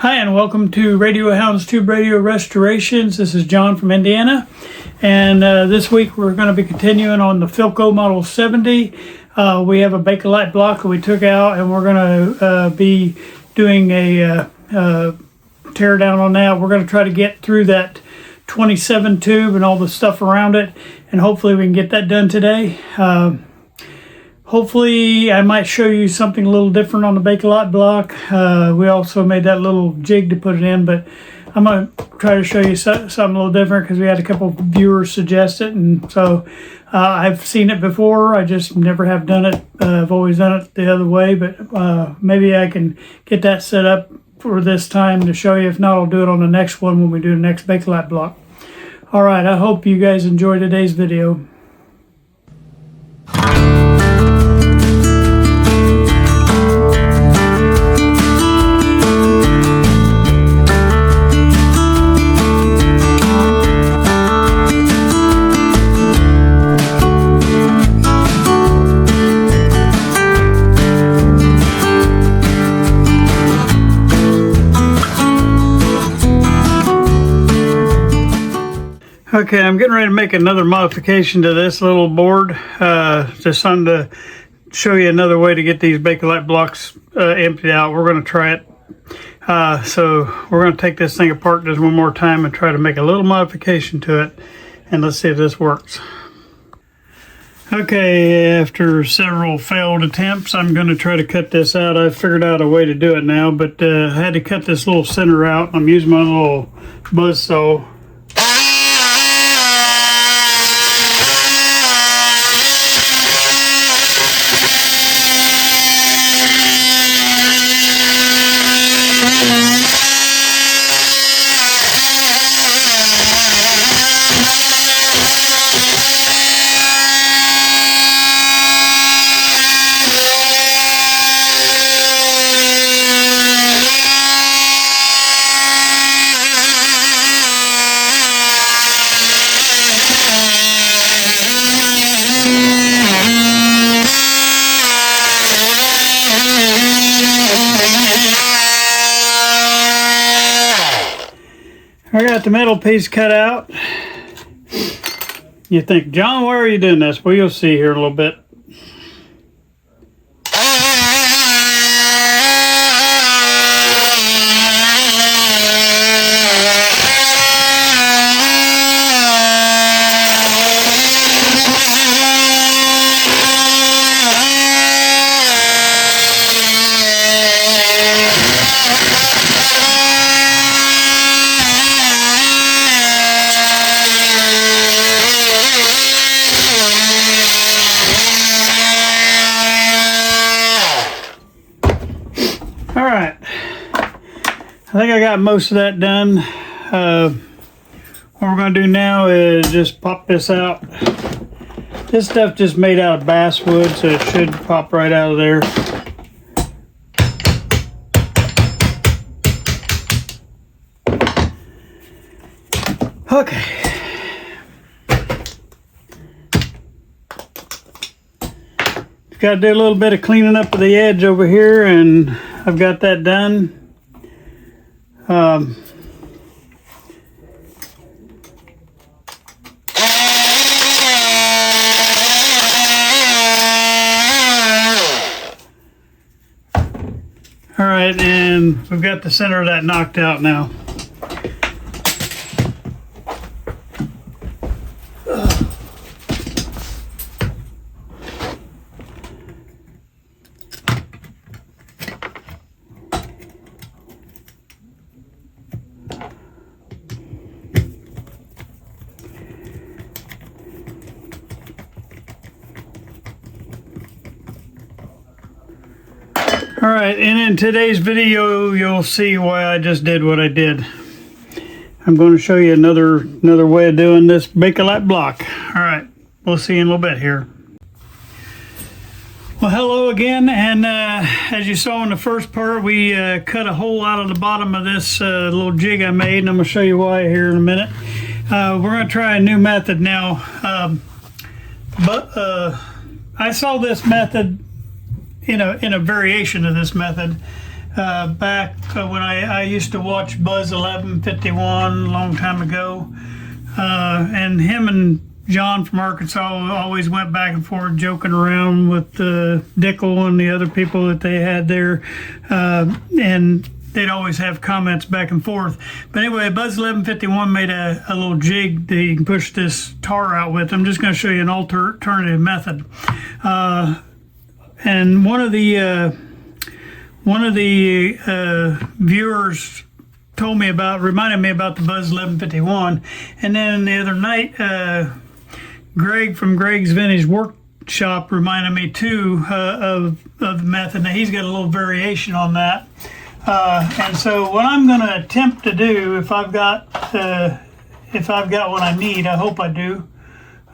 Hi, and welcome to Radio Hounds Tube Radio Restorations. This is John from Indiana, and this week we're going to be continuing on the Philco Model 70. We have a Bakelite block that we took out, and we're going to be doing a tear down on that. We're going to try to get through that 27 tube and all the stuff around it, and hopefully we can get that done today. Hopefully I might show you something a little different on the Bakelite block. We also made that little jig to put it in, but I'm going to try to show you something a little different because we had a couple of viewers suggest it, and so I've seen it before. I just never have done it. I've always done it the other way, but maybe I can get that set up for this time to show you. If not, I'll do it on the next one when we do the next Bakelite block. All right, I hope you guys enjoy today's video. Okay, I'm getting ready to make another modification to this little board. Just something to show you another way to get these Bakelite blocks emptied out. We're going to try it. So we're going to take this thing apart just one more time and try to make a little modification to it. And let's see if this works. Okay, after several failed attempts, I'm going to try to cut this out. I've figured out a way to do it now, but I had to cut this little center out. I'm using my little buzz saw. I got the middle piece cut out. You think, John, why are you doing this? Well, you'll see here in a little bit. All right, I think I got most of that done. What we're going to do now is just pop this out. This stuff just made out of basswood, so it should pop right out of there. Okay. Got to do a little bit of cleaning up of the edge over here, and I've got that done. All right, and we've got the center of that knocked out now. All right, and in today's video, you'll see why I just did what I did. I'm going to show you another way of doing this Bakelite block. All right, we'll see you in a little bit here. Well, hello again, and as you saw in the first part, we cut a hole out of the bottom of this little jig I made, and I'm going to show you why here in a minute. We're going to try a new method now, but I saw this method in a variation of this method back when I used to watch Buzz 1151 a long time ago. And him and John from Arkansas always went back and forth joking around with Dickel and the other people that they had there. And they'd always have comments back and forth. But anyway, Buzz 1151 made a little jig that you can push this tar out with. I'm just going to show you an alternative method. And one of the viewers reminded me about the Buzz 1151. And then the other night, Greg from Greg's Vintage Workshop reminded me too of the method. Now he's got a little variation on that. And so what I'm going to attempt to do, if I've got what I need, I hope I do.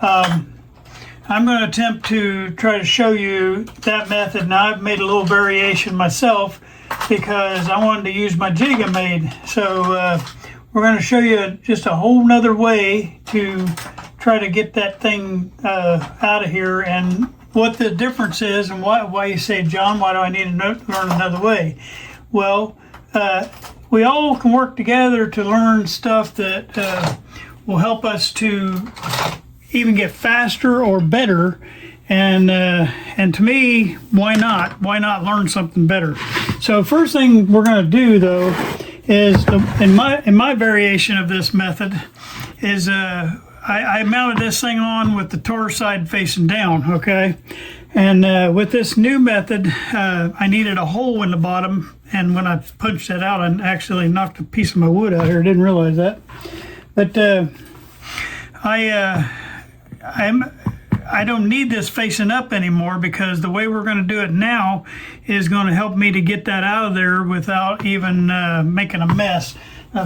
I'm going to attempt to try to show you that method. Now I've made a little variation myself because I wanted to use my jig I made. So we're going to show you just a whole nother way to try to get that thing out of here, and what the difference is, and why you say, John, why do I need to learn another way? Well, we all can work together to learn stuff that will help us to even get faster or better. And to me, why not? Why not learn something better? So first thing we're going to do, though, is in my variation of this method is I mounted this thing on with the tar side facing down, okay? And with this new method, I needed a hole in the bottom, and when I punched that out, I actually knocked a piece of my wood out here. I didn't realize that. But I don't need this facing up anymore, because the way we're going to do it now is going to help me to get that out of there without even making a mess.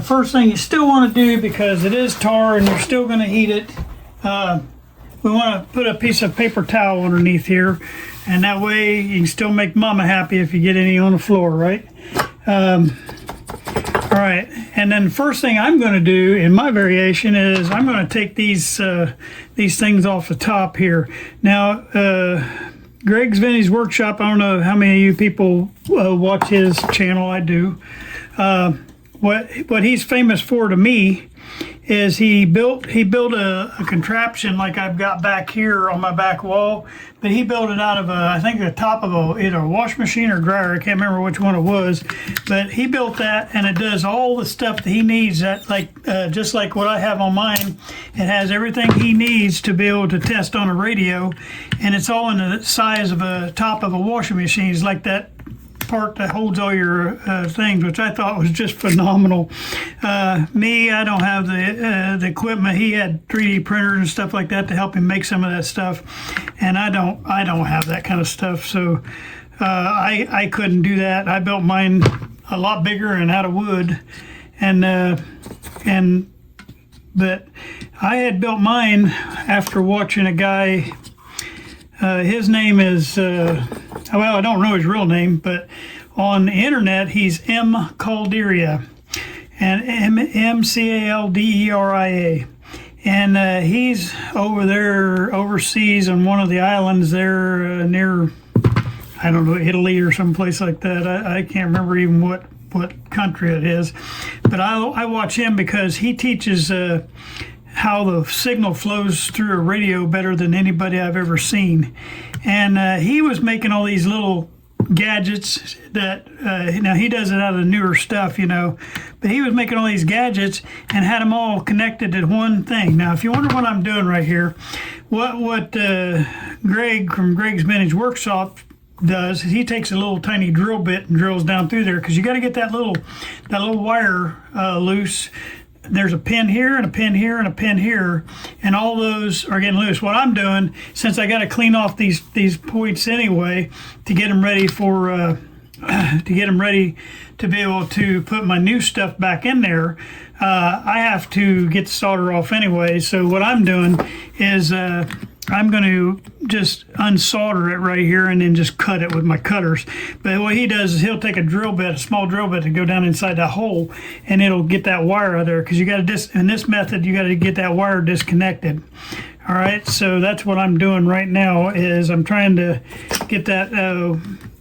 First thing you still want to do, because it is tar and you're still going to heat it, we want to put a piece of paper towel underneath here, and that way you can still make mama happy if you get any on the floor, right? All right, and then the first thing I'm going to do in my variation is I'm going to take these things off the top here. Now, Greg's Vintage Workshop, I don't know how many of you people watch his channel. I do. What he's famous for to me is he built a contraption like I've got back here on my back wall, but he built it out of I think the top of either a wash machine or dryer. I can't remember which one it was, but he built that, and it does all the stuff that he needs. That just like what I have on mine, it has everything he needs to be able to test on a radio, and it's all in the size of a top of a washing machine. It's like that part that holds all your things, which I thought was just phenomenal. Me, I don't have the equipment. He had 3D printers and stuff like that to help him make some of that stuff, and I don't have that kind of stuff. So I couldn't do that. I built mine a lot bigger and out of wood, but I had built mine after watching a guy. His name is, I don't know his real name, but on the internet, he's M. Calderia, and Mcalderia. And he's over there overseas on one of the islands there near, I don't know, Italy or someplace like that. I can't remember even what country it is. But I watch him because he teaches how the signal flows through a radio better than anybody I've ever seen. And he was making all these little gadgets that, now he does it out of newer stuff, but he was making all these gadgets and had them all connected to one thing. Now, if you wonder what I'm doing right here, what Greg from Greg's Vintage Workshop does is he takes a little tiny drill bit and drills down through there, because you got to get that little wire loose. There's a pin here and a pin here and a pin here, and all those are getting loose. What I'm doing, since I got to clean off these points anyway to get them ready for to be able to put my new stuff back in there, I have to get the solder off anyway. So what I'm doing is I'm going to just unsolder it right here and then just cut it with my cutters. But what he does is he'll take a small drill bit, to go down inside that hole, and it'll get that wire out of there, because you got to in this method you got to get that wire disconnected. All right, so that's what I'm doing right now, is I'm trying to get that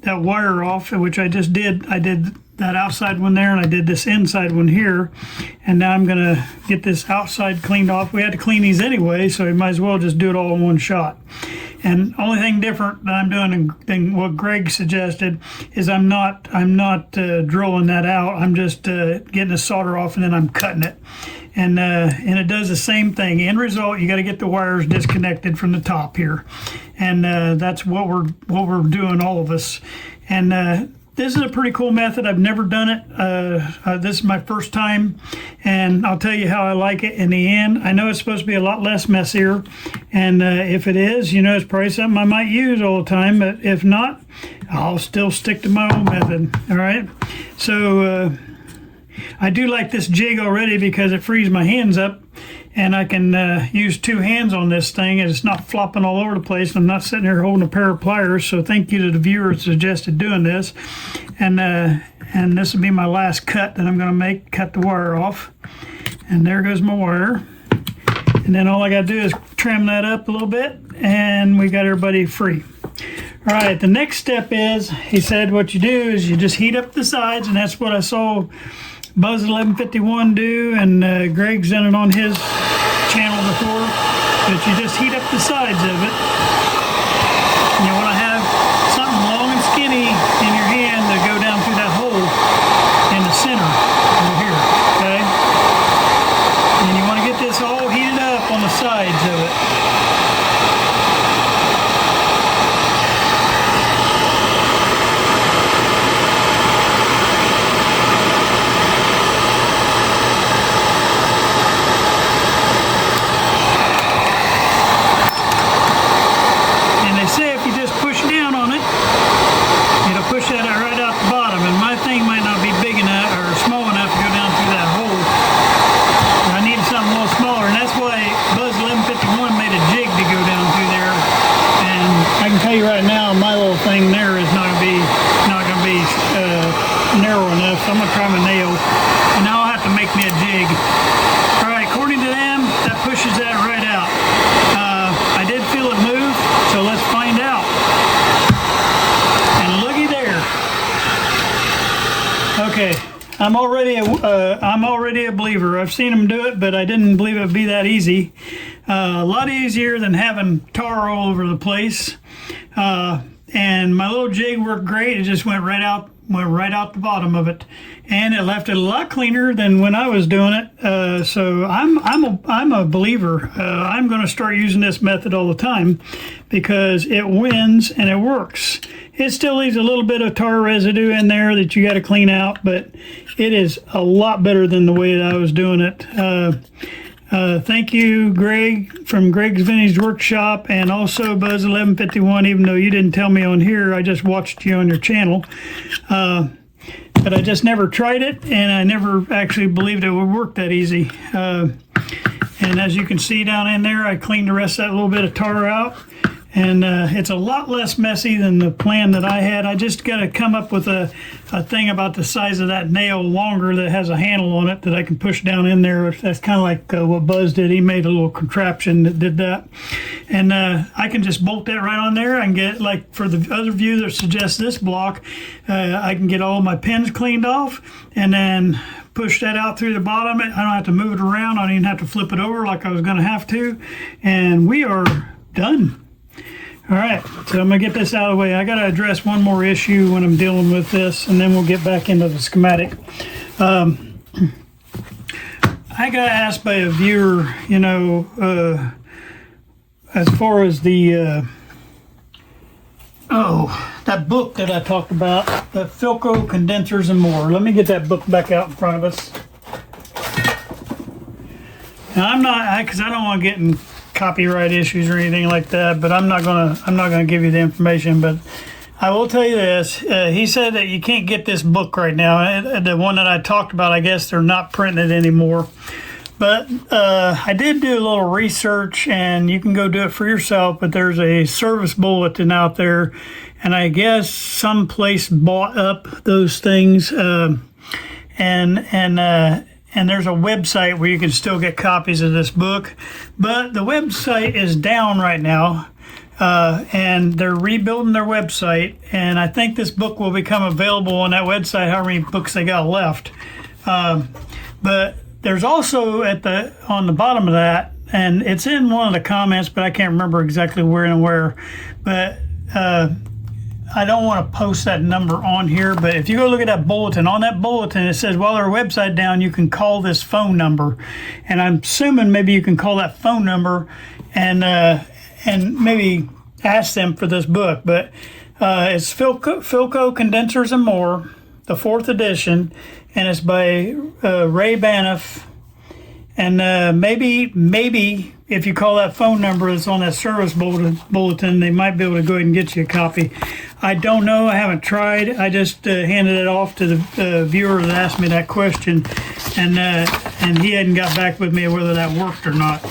that wire off, which I just did. I did that outside one there, and I did this inside one here, and now I'm gonna get this outside cleaned off. We had to clean these anyway, so we might as well just do it all in one shot. And only thing different that I'm doing than what Greg suggested is I'm not drilling that out. I'm just getting the solder off, and then I'm cutting it. And it does the same thing. End result, you got to get the wires disconnected from the top here, and that's what we're doing, all of us. And this is a pretty cool method. I've never done it. This is my first time, and I'll tell you how I like it in the end. I know it's supposed to be a lot less messier, and if it is, you know, it's probably something I might use all the time, but if not, I'll still stick to my own method. All right, so I do like this jig already because it frees my hands up, and I can use two hands on this thing, and it's not flopping all over the place. I'm not sitting here holding a pair of pliers. So thank you to the viewer who suggested doing this, and this will be my last cut that I'm going to make. Cut the wire off, and there goes my wire. And then all I got to do is trim that up a little bit, and we got everybody free. All right, the next step is, he said what you do is you just heat up the sides, and that's what I saw Buzz 1151 do, and Greg's done it on his channel before, but you just heat up the sides of it. And you want to have something long and skinny in your hand to go down through that hole in the center over here, okay? And you want to get this all heated up on the sides of it. Right now, my little thing there is not going to be narrow enough, so I'm going to try my nail, and now I'll have to make me a jig. All right, according to them, that pushes that right out. I did feel it move, so let's find out. And looky there. Okay, I'm already a believer. I've seen them do it, but I didn't believe it would be that easy. A lot easier than having tar all over the place. And my little jig worked great. It just went right out the bottom of it, and it left it a lot cleaner than when I was doing it. So I'm a believer. I'm going to start using this method all the time because it wins and it works. It still leaves a little bit of tar residue in there that you got to clean out, but it is a lot better than the way that I was doing it. Thank you, Greg, from Greg's Vintage Workshop, and also Buzz 1151, even though you didn't tell me on here, I just watched you on your channel. But I just never tried it, and I never actually believed it would work that easy. And as you can see down in there, I cleaned the rest of that little bit of tar out. And it's a lot less messy than the plan that I had. I just got to come up with a thing about the size of that nail longer that has a handle on it that I can push down in there. That's kind of like what Buzz did. He made a little contraption that did that. And I can just bolt that right on there. I can get, like for the other view that suggests this block, I can get all my pins cleaned off and then push that out through the bottom. I don't have to move it around. I don't even have to flip it over like I was going to have to. And we are done. All right, so I'm gonna get this out of the way. I gotta address one more issue when I'm dealing with this, and then we'll get back into the schematic. I got asked by a viewer, you know, as far as the, that book that I talked about, the Philco Condensers and More. Let me get that book back out in front of us. Now I'm not, because I don't want to get in copyright issues or anything like that, but I'm not gonna give you the information, but I will tell you this. He said that you can't get this book right now. The one that I talked about, I guess they're not printing it anymore, but I did do a little research, and you can go do it for yourself, but there's a service bulletin out there, and I guess some place bought up those things, and there's a website where you can still get copies of this book, but the website is down right now. and they're rebuilding their website. And I think this book will become available on that website, however many books they got left. But there's also on the bottom of that, and it's in one of the comments, but I can't remember exactly where and where. But I don't want to post that number on here, but if you go look at that bulletin, on that bulletin it says, while our website down, you can call this phone number. And I'm assuming maybe you can call that phone number and maybe ask them for this book. But it's Philco Condensers and More, the 4th edition, and it's by Ray Baniff. And maybe if you call that phone number that's on that service bulletin, they might be able to go ahead and get you a copy. I don't know. I haven't tried. I just handed it off to the viewer that asked me that question, and he hadn't got back with me whether that worked or not.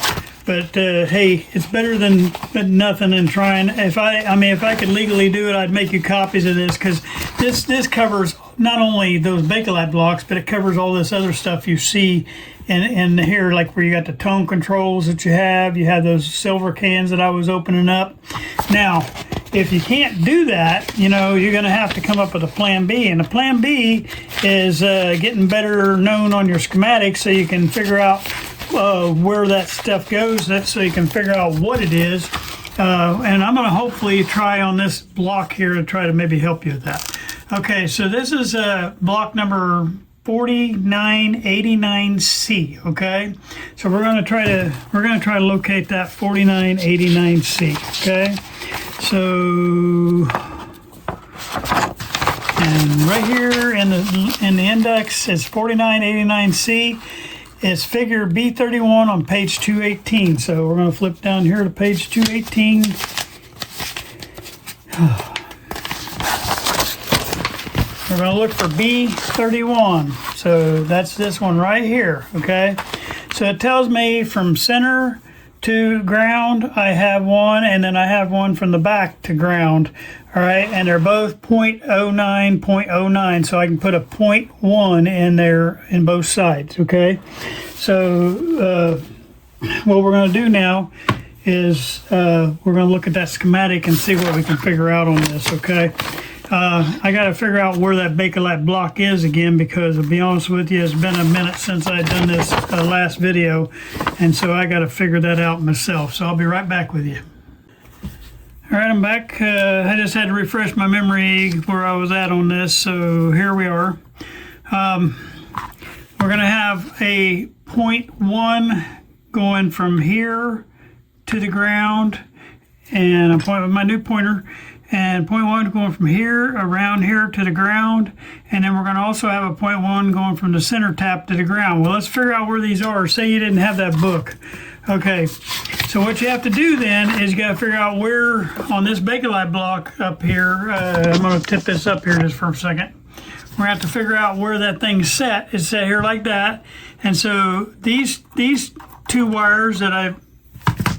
But hey, it's better than nothing in trying. If I could legally do it, I'd make you copies of this, because this covers not only those Bakelite blocks, but it covers all this other stuff you see in here, like where you got the tone controls that you have. You have those silver cans that I was opening up. Now, if you can't do that, you're going to have to come up with a plan B. And the plan B is getting better known on your schematics, so you can figure out where that stuff goes, so you can figure out what it is. And I'm going to hopefully try on this block here to try to maybe help you with that. Okay, so this is block number 4989C. Okay, so we're going to try to locate that 4989C. Okay, so, and right here in the index is 4989C. It's figure B31 on page 218. So we're going to flip down here to page 218. We're going to look for B31. So that's this one right here, okay? So it tells me from center to ground, I have one, and then I have one from the back to ground. All right, and they're both 0.09, 0.09, so I can put a 0.1 in there in both sides, okay? So what we're going to do now is we're going to look at that schematic and see what we can figure out on this, okay? I got to figure out where that Bakelite block is again, because to be honest with you, it's been a minute since I've done this last video, and so I got to figure that out myself. So I'll be right back with you. All right, I'm back. I just had to refresh my memory where I was at on this, so here we are. We're going to have a 0.1 going from here to the ground, and I'm pointing with my new pointer, and 0.1 going from here, around here to the ground, and then we're going to also have a 0.1 going from the center tap to the ground. Well, let's figure out where these are. Say you didn't have that book. Okay, so what you have to do then is you got to figure out where on this Bakelite block up here, I'm going to tip this up here just for a second. We're going to have to figure out where that thing's set. It's set here like that. And so these two wires that I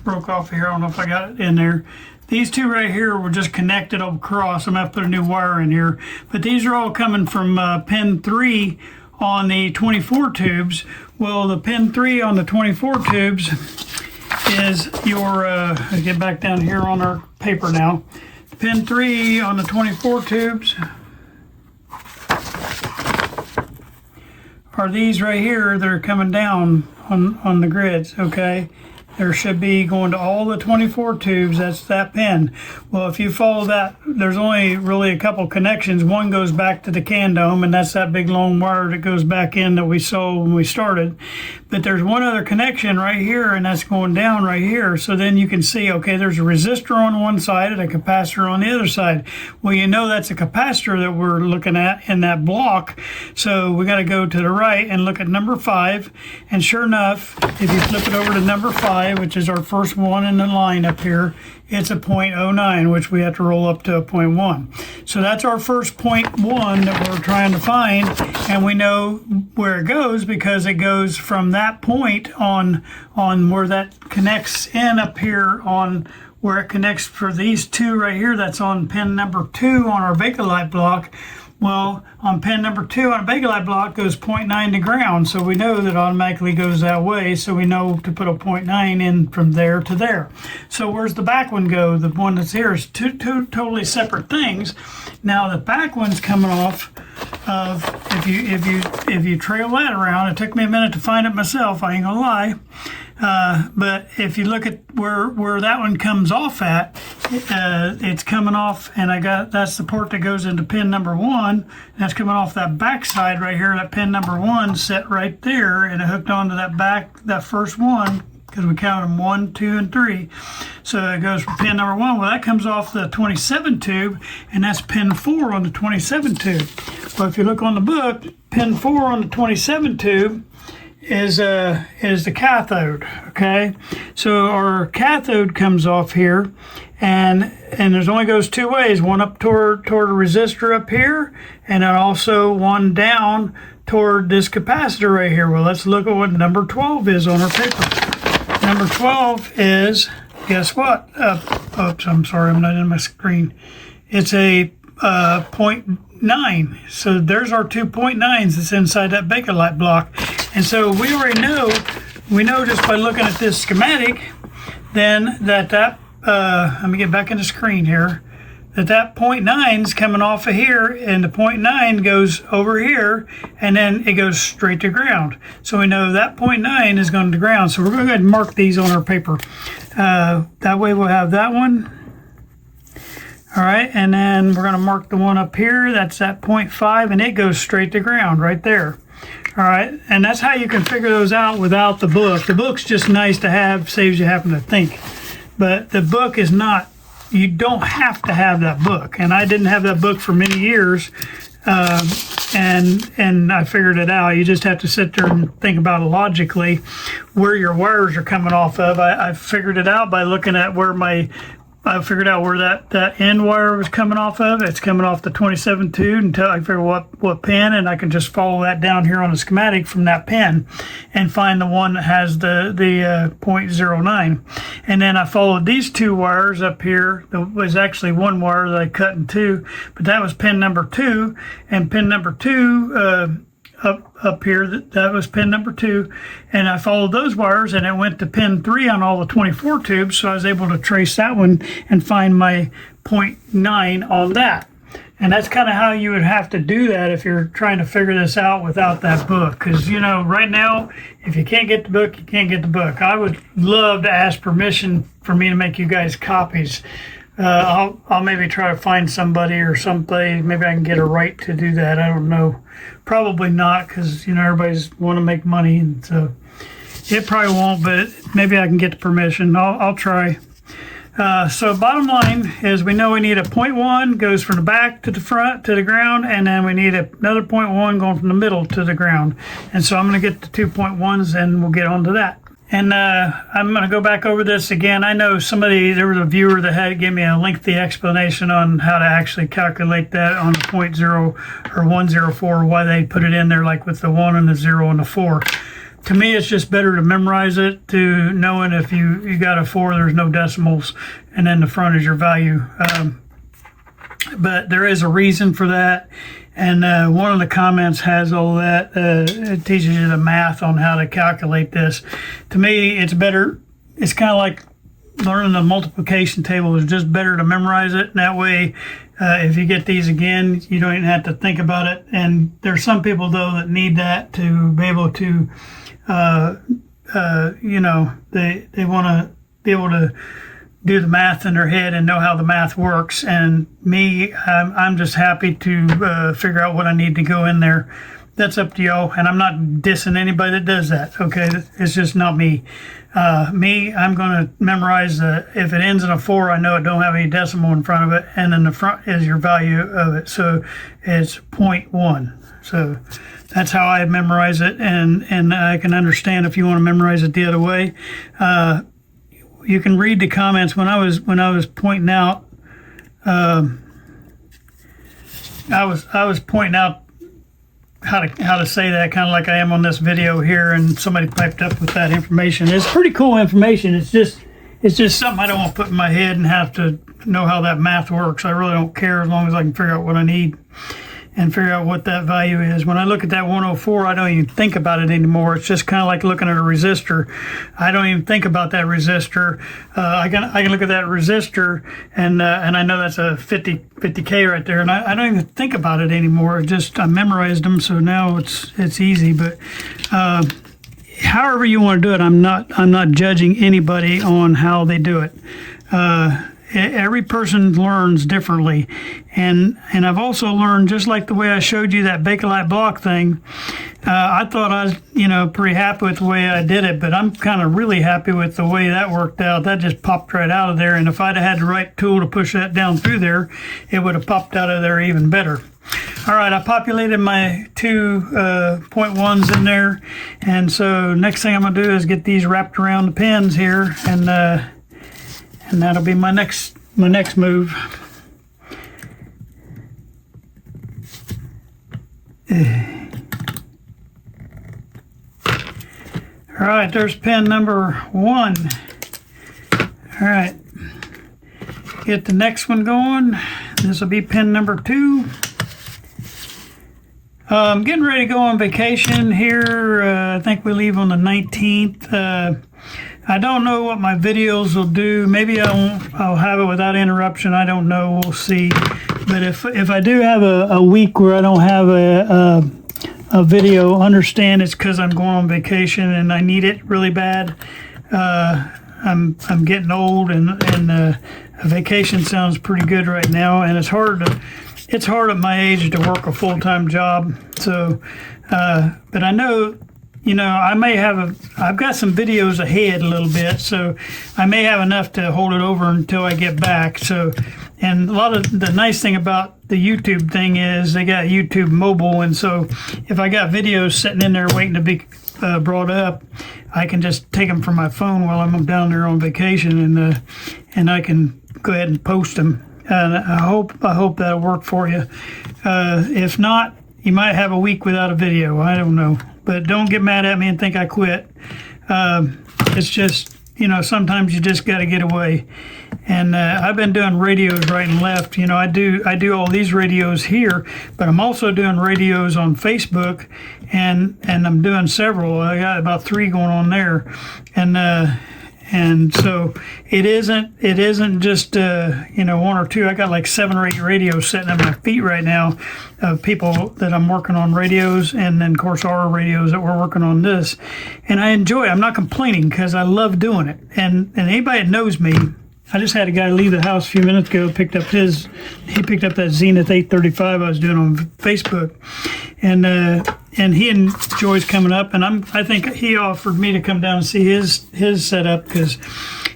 broke off here, I don't know if I got it in there. These two right here were just connected across. I'm going to have to put a new wire in here. But these are all coming from pin 3 on the 24 tubes. Well, the pin 3 on the 24 tubes is your, let's get back down here on our paper now. Pin 3 on the 24 tubes are these right here that are coming down on the grids, okay? There should be going to all the 24 tubes, that's that pin. Well, if you follow that, there's only really a couple connections. One goes back to the can dome, and that's that big long wire that goes back in that we saw when we started. But there's one other connection right here, and that's going down right here. So then you can see, okay, there's a resistor on one side and a capacitor on the other side. Well, you know that's a capacitor that we're looking at in that block. So we got to go to the right and look at number 5. And sure enough, if you flip it over to number 5, which is our first one in the line up here, it's a 0.09, which we have to roll up to a 0.1. So that's our first 0.1 that we're trying to find, and we know where it goes because it goes from that point on where that connects in up here on where it connects for these two right here. That's on pin number 2 on our Bakelite block. Well, on pin number 2 on a Bakelite block goes 0.9 to ground, so we know that automatically goes that way, so we know to put a 0.9 in from there to there. So where's the back one go? The one that's here is two totally separate things. Now the back one's coming off of, if you trail that around, it took me a minute to find it myself, I ain't gonna lie. But if you look at where that one comes off at, it's coming off, and that's the port that goes into pin number 1. That's coming off that back side right here. That pin number 1 set right there, and it hooked onto that first one, because we count them 1, 2, and 3. So it goes from pin number 1. Well, that comes off the 27 tube, and that's pin 4 on the 27 tube. Well, if you look on the book, pin 4 on the 27 tube is the cathode. Okay, so our cathode comes off here, and there's only goes 2 ways, one up toward a resistor up here, and then also one down toward this capacitor right here. Well, let's look at what number 12 is on our paper. Number 12 is, guess what? Oops, I'm sorry, I'm not in my screen. It's a 0.9. So there's our 2.9s that's inside that Bakelite block. And so we already know, just by looking at this schematic, then that let me get back in the screen here, that 0.9 is coming off of here, and the 0.9 goes over here, and then it goes straight to ground. So we know that 0.9 is going to ground. So we're going to go ahead and mark these on our paper. That way we'll have that one. All right, and then we're going to mark the one up here. That's that 0.5, and it goes straight to ground right there. All right, and that's how you can figure those out without the book. The book's just nice to have, saves you having to think. But the book is not, you don't have to have that book. And I didn't have that book for many years, and I figured it out. You just have to sit there and think about it logically where your wires are coming off of. I figured it out by looking at where I figured out where that end wire was coming off of. It's coming off the 27 tube until I figure what pin, and I can just follow that down here on the schematic from that pin and find the one that has the 0.09. And then I followed these 2 wires up here. There was actually 1 wire that I cut in 2, but that was pin number 2, and pin number 2 up here, that was pin number 2, and I followed those wires, and it went to pin 3 on all the 24 tubes, so I was able to trace that one and find my 0.9 on that. And that's kind of how you would have to do that if you're trying to figure this out without that book, because right now, if you can't get the book, you can't get the book. I would love to ask permission for me to make you guys copies. I'll maybe try to find somebody or something. Maybe I can get a right to do that. I don't know. Probably not, because everybody's want to make money, and so it probably won't. But maybe I can get the permission. I'll try. So bottom line is, we know we need a 0.1 goes from the back to the front to the ground, and then we need another 0.1 going from the middle to the ground. And so I'm going to get the 2.1s, and we'll get on to that. And I'm going to go back over this again. I know there was a viewer that had given me a lengthy explanation on how to actually calculate that on the 0.0 or 104, why they put it in there like with the 1 and the 0 and the 4. To me, it's just better to memorize it, to knowing if you got a 4, there's no decimals, and then the front is your value. But there is a reason for that. And one of the comments has all that. It teaches you the math on how to calculate this. To me, it's better. It's kind of like learning the multiplication table. It's just better to memorize it. And that way, if you get these again, you don't even have to think about it. And there's some people, though, that need that to be able to, they want to be able to do the math in their head and know how the math works. And me, I'm just happy to figure out what I need to go in there. That's up to y'all, and I'm not dissing anybody that does that, okay? It's just not me. I'm going to memorize if it ends in a 4, I know it don't have any decimal in front of it, and then the front is your value of it. So it's 0.1. So that's how I memorize it, and I can understand if you want to memorize it the other way. You can read the comments when I was pointing out. I was pointing out how to say that, kind of like I am on this video here, and somebody piped up with that information. It's pretty cool information. It's just something I don't want to put in my head and have to know how that math works. I really don't care, as long as I can figure out what I need. and figure out what that value is. When I look at that 104, I don't even think about it anymore. It's just kind of like looking at a resistor. I don't even think about that resistor. I can look at that resistor, and I know that's a 50K right there, and I don't even think about it anymore. I memorized them, so now it's easy. But however you want to do it, I'm not judging anybody on how they do it. Every person learns differently, and I've also learned, just like the way I showed you that Bakelite block thing. I thought I was pretty happy with the way I did it, but I'm kind of really happy with the way that worked out. That just popped right out of there, and if I'd have had the right tool to push that down through there, it would have popped out of there even better. All right, I populated my 2.1s in there, and so next thing I'm gonna do is get these wrapped around the pins here, and that'll be my next move. All right, there's pin number 1. All right, get the next one going. This will be pin number 2. I'm getting ready to go on vacation here. I think we leave on the 19th. I don't know what my videos will do. Maybe I'll have it without interruption. I don't know. We'll see. But if I do have a week where I don't have a video, understand it's because I'm going on vacation and I need it really bad. I'm getting old, and a vacation sounds pretty good right now, and it's hard at my age to work a full-time job. So, but I know, I've got some videos ahead a little bit, so I may have enough to hold it over until I get back. So, and a lot of the nice thing about the YouTube thing is they got YouTube mobile, and so if I got videos sitting in there waiting to be brought up, I can just take them from my phone while I'm down there on vacation, and I can go ahead and post them. And I hope that'll work for you. If not, you might have a week without a video. I don't know. But don't get mad at me and think I quit. It's just, sometimes you just got to get away. And I've been doing radios right and left. I do all these radios here, but I'm also doing radios on Facebook, and I'm doing several. I got about 3 going on there. And so it isn't just 1 or 2. I got like 7 or 8 radios sitting at my feet right now of people that I'm working on radios, and then of course our radios that we're working on this. And I enjoy it. I'm not complaining because I love doing it. And anybody that knows me, I just had a guy leave the house a few minutes ago, picked up that Zenith 835 I was doing on Facebook, and he enjoys coming up, and I think he offered me to come down and see his setup, because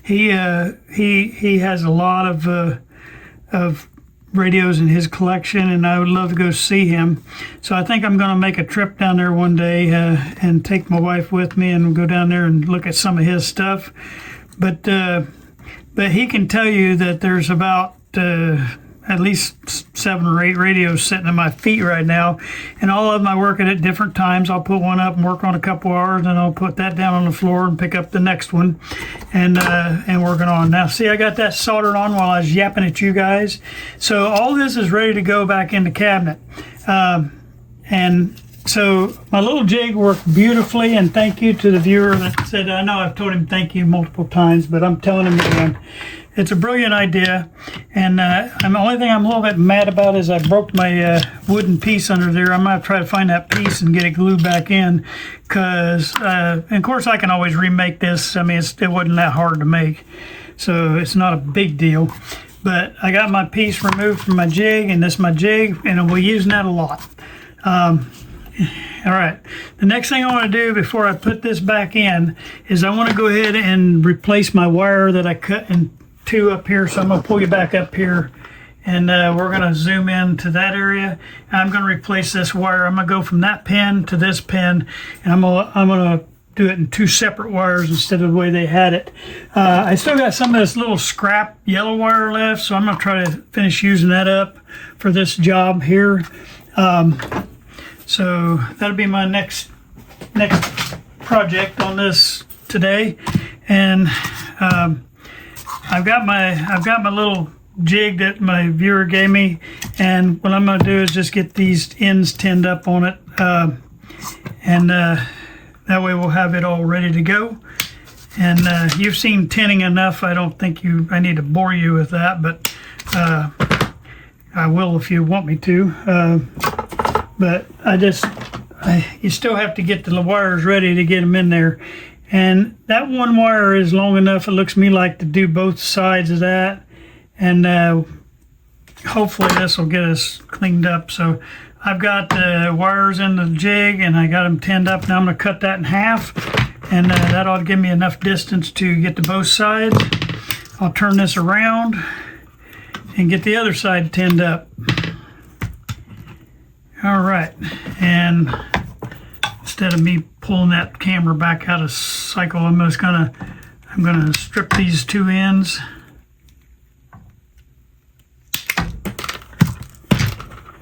he has a lot of radios in his collection, and I would love to go see him. So I think I'm going to make a trip down there one day and take my wife with me, and go down there and look at some of his stuff. But he can tell you that there's about at least 7 or 8 radios sitting at my feet right now, and all of them I work at different times. I'll put one up and work on a couple hours, and I'll put that down on the floor and pick up the next one, and working on. Now, see, I got that soldered on while I was yapping at you guys. So all this is ready to go back in the cabinet, and so my little jig worked beautifully, and thank you to the viewer that said, I know I've told him thank you multiple times, but I'm telling him again. It's a brilliant idea, and the only thing I'm a little bit mad about is I broke my wooden piece under there. I'm going to try to find that piece and get it glued back in, because, of course, I can always remake this. I mean, it wasn't that hard to make, so it's not a big deal. But I got my piece removed from my jig, and this is my jig, and we'll use that a lot. All right, the next thing I want to do before I put this back in is I want to go ahead and replace my wire that I cut in 2 up here. So I'm going to pull you back up here, and we're going to zoom in to that area. I'm going to replace this wire. I'm going to go from that pin to this pin, and I'm going to do it in 2 separate wires instead of the way they had it. I still got some of this little scrap yellow wire left, so I'm going to try to finish using that up for this job here. So that'll be my next project on this today, and I've got my little jig that my viewer gave me, and what I'm going to do is just get these ends tinned up on it, and that way we'll have it all ready to go. And you've seen tinning enough. I don't think I need to bore you with that, but I will if you want me to. But you still have to get the wires ready to get them in there. And that one wire is long enough, it looks to me like, to do both sides of that. And hopefully this will get us cleaned up. So I've got the wires in the jig and I got them tinned up. Now I'm going to cut that in half. And that ought to give me enough distance to get to both sides. I'll turn this around and get the other side tinned up. All right, and instead of me pulling that camera back out of cycle, I'm gonna strip these two ends.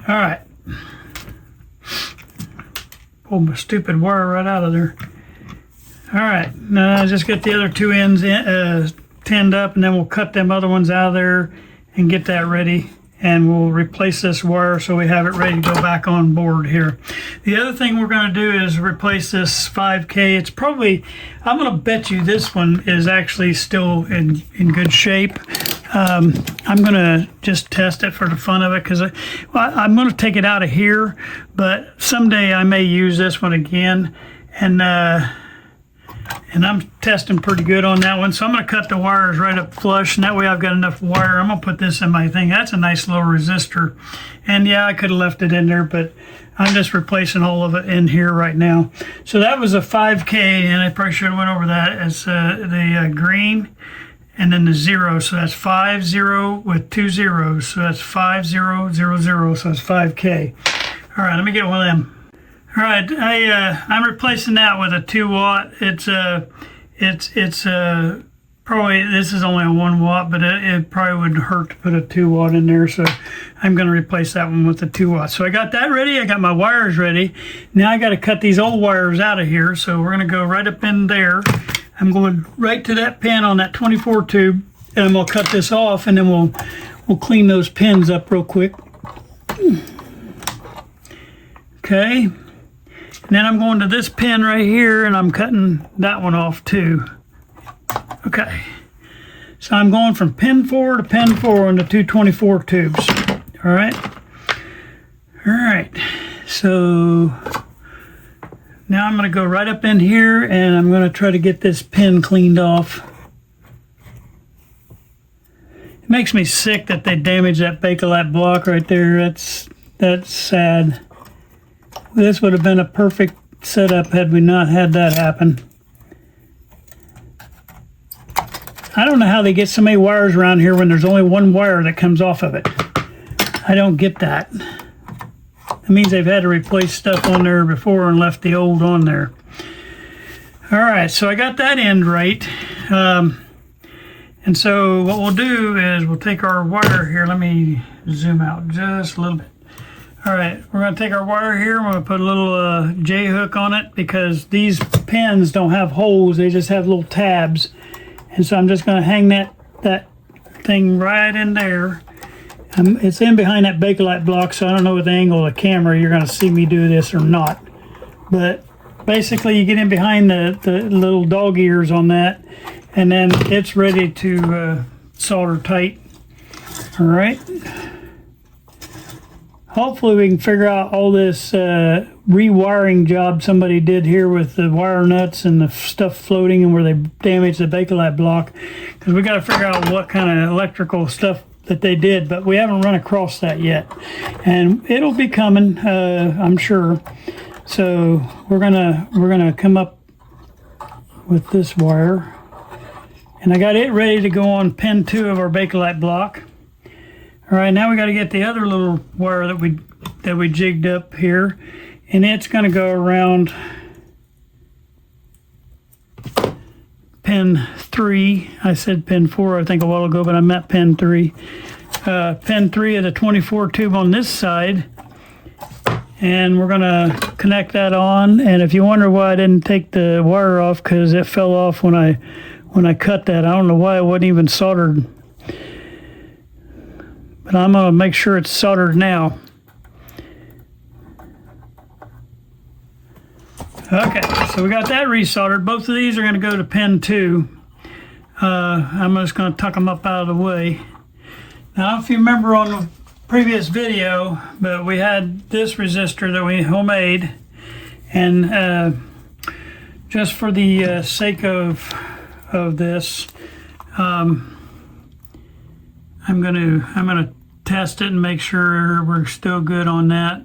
All right, pull my stupid wire right out of there. All right, now just get the other two ends tinned up, and then we'll cut them other ones out of there and get that ready. And we'll replace this wire so we have it ready to go back on board here. The other thing we're going to do is replace this 5K. It's probably, I'm going to bet you this one is actually still in good shape. I'm going to just test it for the fun of it, because I'm going to take it out of here, but someday I may use this one again. And I'm testing pretty good on that one. So I'm going to cut the wires right up flush, and that way I've got enough wire. I'm going to put this in my thing. That's a nice little resistor. And yeah, I could have left it in there, but I'm just replacing all of it in here right now. So that was a 5K, and I probably should have went over that as the green and then the 0. So that's 50 with 2 zeros. So that's 5000. So that's 5K. All right, let me get one of them. All right, I'm replacing that with a 2 watt. It's probably, this is only a 1 watt, but it probably wouldn't hurt to put a 2 watt in there. So I'm going to replace that one with a 2 watt. So I got that ready. I got my wires ready. Now I got to cut these old wires out of here. So we're going to go right up in there. I'm going right to that pin on that 24 tube, and I'm going to cut this off, and then we'll clean those pins up real quick. Okay. And then I'm going to this pin right here, and I'm cutting that one off too. Okay. So I'm going from pin 4 to pin 4 on the 224 tubes. All right. All right. So now I'm going to go right up in here, and I'm going to try to get this pin cleaned off. It makes me sick that they damaged that Bakelite block right there. That's sad. This would have been a perfect setup had we not had that happen. I don't know how they get so many wires around here when there's only one wire that comes off of it. I don't get that. That means they've had to replace stuff on there before and left the old on there. All right, so I got that end right. And so what we'll do is we'll take our wire here. Let me zoom out just a little bit. All right, we're going to take our wire here. We're going to put a little J-hook on it, because these pins don't have holes. They just have little tabs. And so I'm just going to hang that thing right in there. It's in behind that Bakelite block, so I don't know with the angle of the camera you're going to see me do this or not. But basically you get in behind the little dog ears on that, and then it's ready to solder tight. All right. Hopefully we can figure out all this rewiring job somebody did here with the wire nuts and the stuff floating and where they damaged the Bakelite block, because we got to figure out what kind of electrical stuff that they did, but we haven't run across that yet, and it'll be coming, I'm sure. So we're gonna come up with this wire, and I got it ready to go on pin 2 of our Bakelite block. All right, now we got to get the other little wire that we jigged up here, and it's going to go around pin 3. I said pin 4, I think, a while ago, but I meant pin 3. Pin 3 of the 24 tube on this side, and we're going to connect that on. And if you wonder why I didn't take the wire off, because it fell off when I cut that. I don't know why it wasn't even soldered. but I'm going to make sure it's soldered now. Okay, so we got that resoldered. Both of these are going to go to pin 2. I'm just going to tuck them up out of the way. Now, I don't know if you remember on the previous video, but we had this resistor that we homemade, and just for the sake of this, I'm gonna test it and make sure we're still good on that.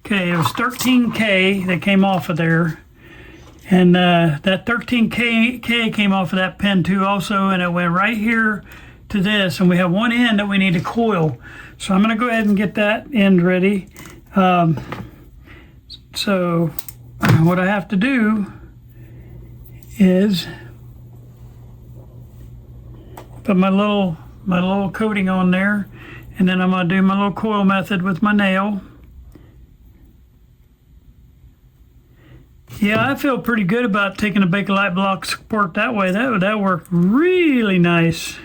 Okay, it was 13K that came off of there, and that 13K came off of that pin 2 also, and it went right here to this, and we have one end that we need to coil. So I'm going to go ahead and get that end ready. So what I have to do is put my little coating on there, and then I'm going to do my little coil method with my nail. Yeah, I feel pretty good about taking a Bakelite block support that way. That worked really nice.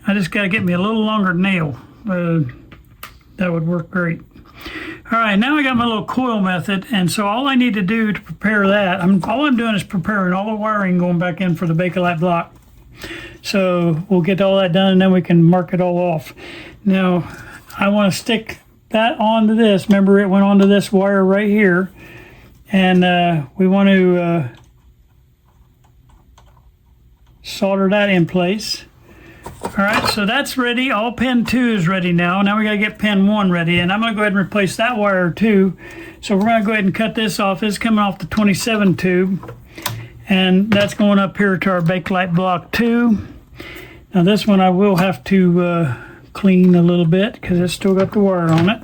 I just got to get me a little longer nail. That would work great. All right, now I got my little coil method, and so all I need to do to prepare that, all I'm doing is preparing all the wiring going back in for the Bakelite block. So we'll get all that done, and then we can mark it all off. Now, I want to stick that onto this. Remember, it went onto this wire right here, and we want to solder that in place. All right, so that's ready. All pin 2 is ready now. Now we got to get pin 1 ready, and I'm going to go ahead and replace that wire too. So we're going to go ahead and cut this off. It's coming off the 27 tube, and that's going up here to our Bakelite block 2. Now this one I will have to clean a little bit because it's still got the wire on it.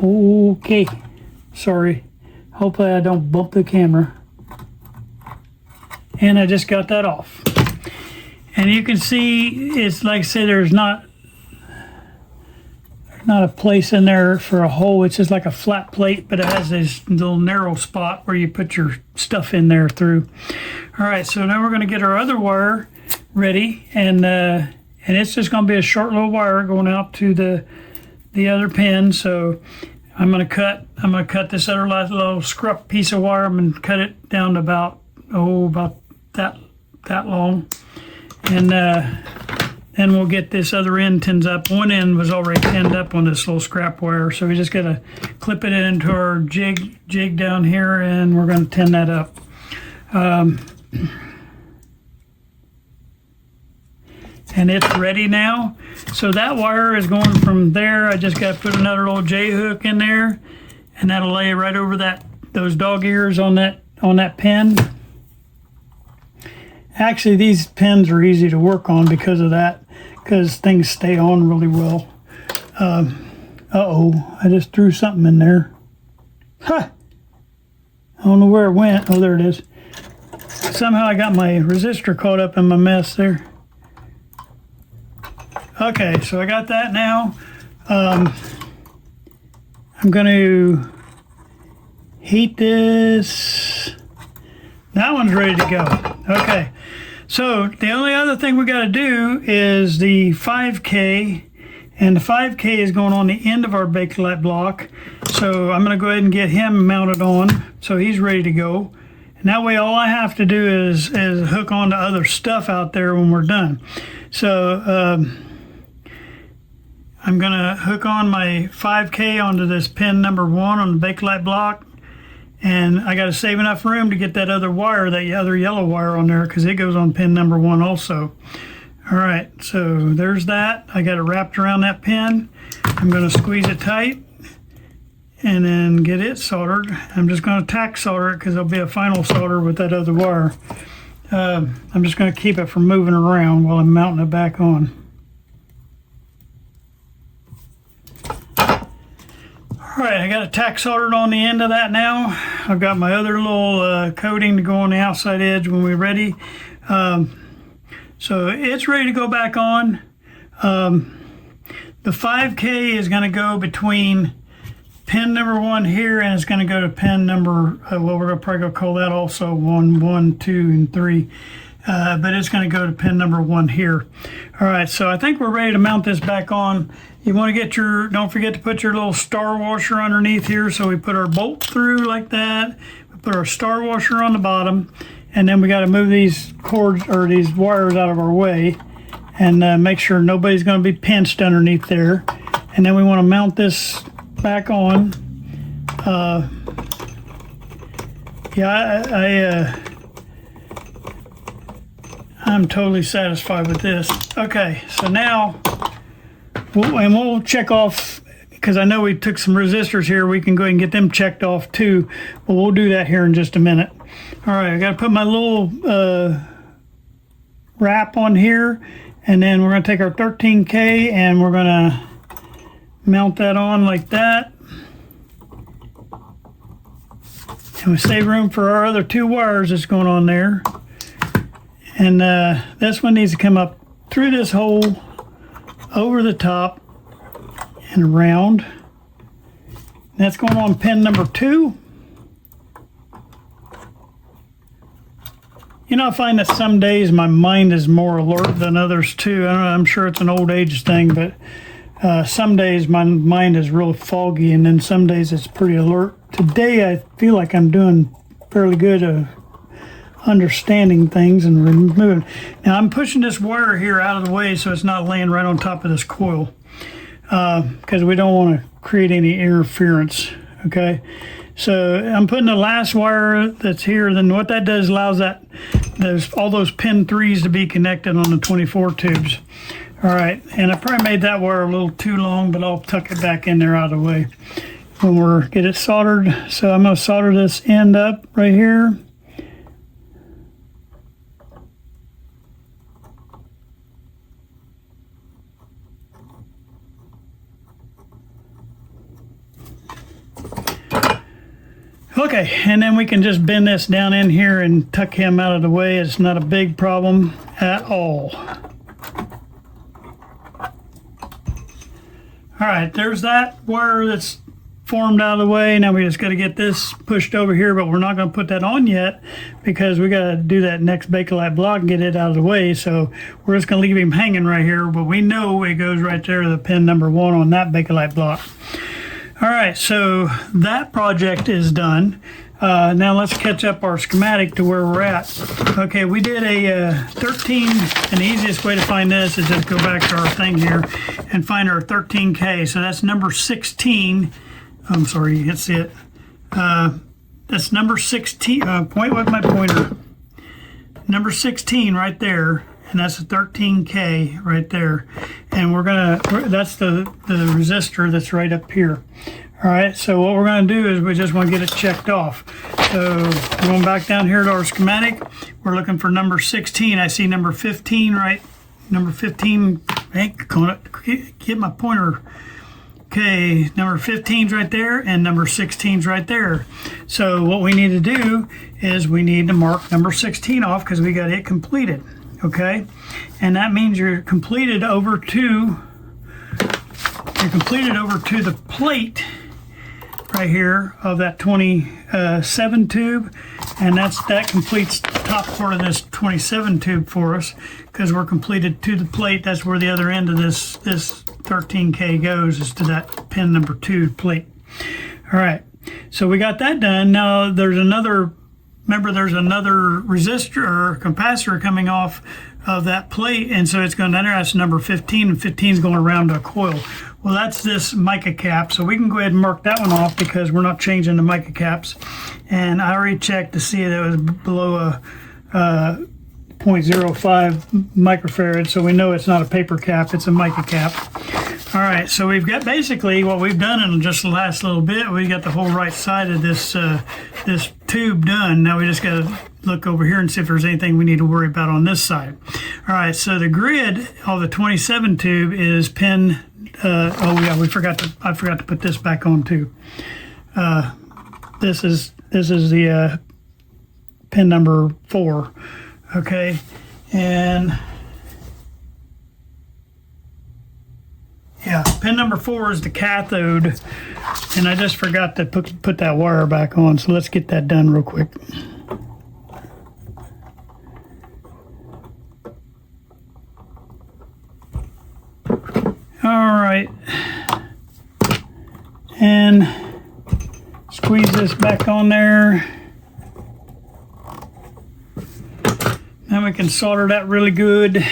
Okay, sorry. Hopefully I don't bump the camera. And I just got that off. And you can see, it's like I said, there's not a place in there for a hole. It's just like a flat plate, but it has this little narrow spot where you put your stuff in there through. All right, so now we're going to get our other wire ready, and it's just going to be a short little wire going out to the other pin. So I'm going to cut this other little scrap piece of wire. I'm going to cut it down to about that long, and then we'll get this other end tinned up. One end was already tinned up on this little scrap wire, so we just got to clip it into our jig down here, and we're going to tin that up. And it's ready now. So that wire is going from there. I just got to put another little J hook in there, and that'll lay right over those dog ears on that pin. Actually, these pins are easy to work on because of that, because things stay on really well. Uh-oh, I just threw something in there. Ha! I don't know where it went. Oh, there it is. Somehow I got my resistor caught up in my mess there. Okay, so I got that now. I'm going to heat this. That one's ready to go. Okay, so the only other thing we got to do is the 5K, and the 5K is going on the end of our Bakelite block. So I'm going to go ahead and get him mounted on, so he's ready to go. And that way all I have to do is hook on to other stuff out there when we're done. So I'm going to hook on my 5K onto this pin number 1 on the Bakelite block. And I got to save enough room to get that other wire, that other yellow wire on there, because it goes on pin number 1 also. All right, so there's that. I got it wrapped around that pin. I'm going to squeeze it tight and then get it soldered. I'm just going to tack solder it because there'll be a final solder with that other wire. I'm just going to keep it from moving around while I'm mounting it back on. All right, I got a tack soldered on the end of that now. I've got my other little coating to go on the outside edge when we're ready. So it's ready to go back on. The 5K is going to go between pin number 1 here, and it's going to go to pin number, well, we're going to probably call that also 1, 1, 2, and 3. But it's going to go to pin number 1 here. All right, so I think we're ready to mount this back on. You want to get don't forget to put your little star washer underneath here. So we put our bolt through like that. We put our star washer on the bottom, and then we got to move these cords or these wires out of our way, and make sure nobody's going to be pinched underneath there. And then we want to mount this back on. I'm totally satisfied with this. Okay, so now we'll check off, because I know we took some resistors here. We can go ahead and get them checked off too, but we'll do that here in just a minute. All right, I got to put my little wrap on here, and then we're going to take our 13K and we're going to mount that on like that. And we save room for our other 2 wires that's going on there. And this one needs to come up through this hole, over the top, and around. That's going on pin number 2. You know, I find that some days my mind is more alert than others too. I don't know, I'm sure it's an old age thing, but some days my mind is real foggy, and then some days it's pretty alert. Today I feel like I'm doing fairly good understanding things and removing. Now I'm pushing this wire here out of the way so it's not laying right on top of this coil, because we don't want to create any interference. Okay, so I'm putting the last wire that's here. Then what that does allows all those pin 3s to be connected on the 24 tubes. All right, and I probably made that wire a little too long, but I'll tuck it back in there out of the way when we're get it soldered. So I'm going to solder this end up right here. Okay, and then we can just bend this down in here and tuck him out of the way. It's not a big problem at all. All right, there's that wire that's formed out of the way. Now we just got to get this pushed over here, but we're not going to put that on yet because we got to do that next Bakelite block and get it out of the way. So we're just going to leave him hanging right here, but we know it goes right there to the pin number 1 on that Bakelite block. All right, so that project is done. Now let's catch up our schematic to where we're at. Okay, we did a 13, and the easiest way to find this is just go back to our thing here and find our 13K. So that's number 16. I'm sorry, that's it. That's number 16. Point with my pointer. Number 16 right there, and that's a 13K right there. And that's the resistor that's right up here. All right, so what we're going to do is we just want to get it checked off. So going back down here to our schematic, we're looking for number 16. I see number 15, right? Number 15, get my pointer. Okay, number 15's right there, and number 16's right there. So what we need to do is we need to mark number 16 off because we got it completed. Okay, and that means you're completed over to the plate right here of that 27 tube, and that completes the top part of this 27 tube for us because we're completed to the plate. That's where the other end of this 13K goes, is to that pin number 2 plate. All right, so we got that done. Now there's another resistor or capacitor coming off of that plate, and so it's going to enter. That's number 15, and 15 is going around a coil. Well, that's this mica cap, so we can go ahead and mark that one off because we're not changing the mica caps. And I already checked to see that it was below a 0.05 microfarad, so we know it's not a paper cap, it's a mica cap. All right, so we've got basically what we've done in just the last little bit. We got the whole right side of this this tube done. Now we just got to look over here and see if there's anything we need to worry about on this side. All right, so the grid of the 27 tube is pin. Oh yeah, I forgot to put this back on too. This is the pin number 4. Okay, and Yeah, pin number 4 is the cathode, and I just forgot to put that wire back on, so let's get that done real quick. All right, and squeeze this back on there. Then we can solder that really good.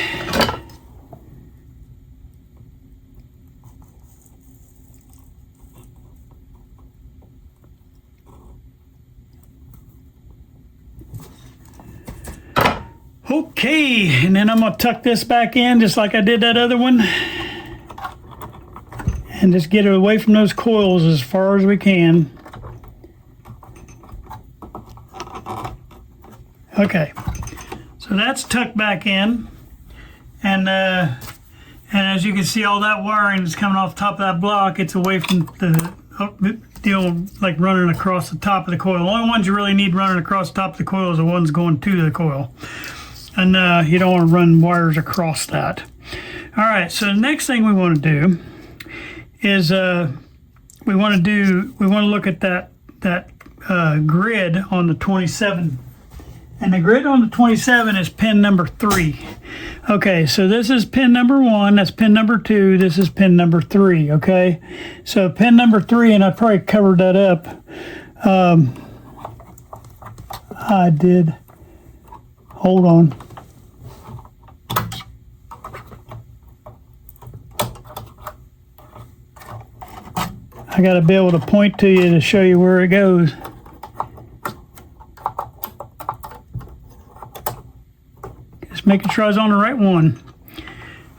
Okay, and then I'm gonna tuck this back in just like I did that other one. And just get it away from those coils as far as we can. Okay, so that's tucked back in. And as you can see, all that wiring is coming off the top of that block. It's away from the deal like running across the top of the coil. The only ones you really need running across the top of the coil is the ones going to the coil. And you don't want to run wires across that. All right, so the next thing we want to do is we want to look at that grid on the 27, and the grid on the 27 is pin number 3. Okay, so this is pin number 1, that's pin number 2, this is pin number 3. Okay, so pin number 3, and I probably covered that up. I did. Hold on. I got to be able to point to you to show you where it goes. Just making sure I was on the right one.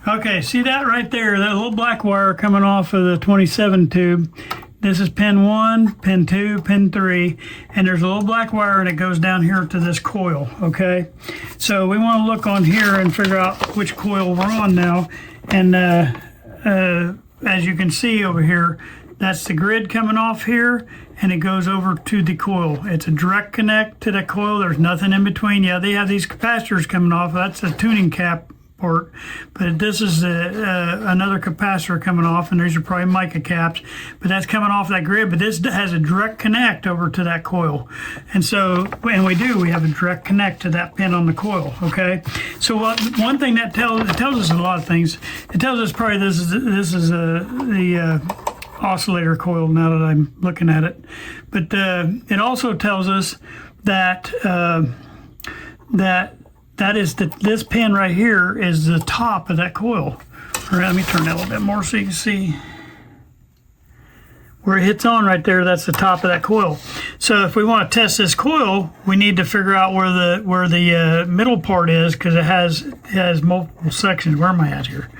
Okay, see that right there, that little black wire coming off of the 27 tube. This is pin 1, pin 2, pin 3, and there's a little black wire and it goes down here to this coil, okay? So we want to look on here and figure out which coil we're on now. And as you can see over here, that's the grid coming off here, and it goes over to the coil. It's a direct connect to the coil. There's nothing in between. Yeah, they have these capacitors coming off. That's a tuning cap port, but this is another capacitor coming off, and these are probably mica caps, but that's coming off that grid. But this has a direct connect over to that coil, and so we have a direct connect to that pin on the coil. Okay, so one thing that tells us a lot of things. It tells us probably this is the oscillator coil now that I'm looking at it, but it also tells us that this pin right here is the top of that coil. All right, let me turn that a little bit more so you can see where it hits on right there. That's the top of that coil. So if we want to test this coil, we need to figure out where the middle part is, because it has multiple sections. Where am I at here?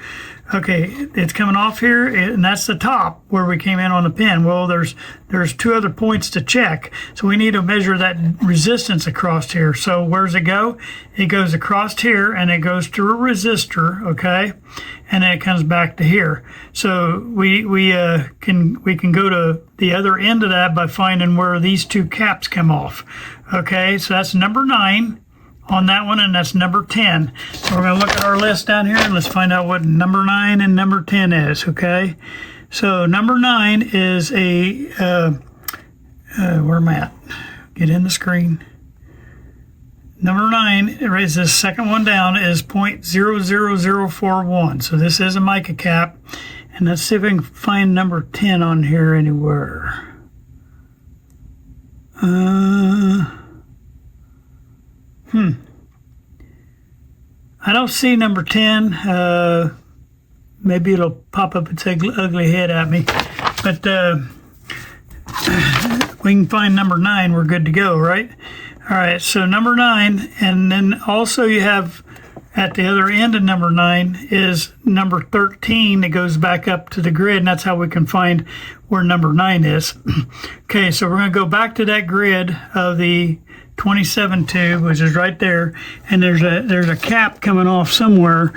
Okay, it's coming off here, and that's the top where we came in on the pin. Well, there's 2 other points to check, so we need to measure that resistance across here. So where's it go? It goes across here, and it goes through a resistor, okay, and then it comes back to here. So we can go to the other end of that by finding where these 2 caps come off. Okay, so that's number 9. On that one, and that's number 10. So we're going to look at our list down here, and let's find out what number 9 and number 10 is, okay? So number 9 is where am I at? Get in the screen. Number 9, is the second one down, is 0.00041. So this is a mica cap. And let's see if we can find number 10 on here anywhere. I don't see number 10. Maybe it'll pop up its ugly head at me. But we can find number 9. We're good to go, right? All right, so number 9. And then also you have at the other end of number 9 is number 13 that goes back up to the grid. And that's how we can find where number 9 is. Okay, so we're going to go back to that grid of the 27 tube, which is right there, and there's a cap coming off somewhere.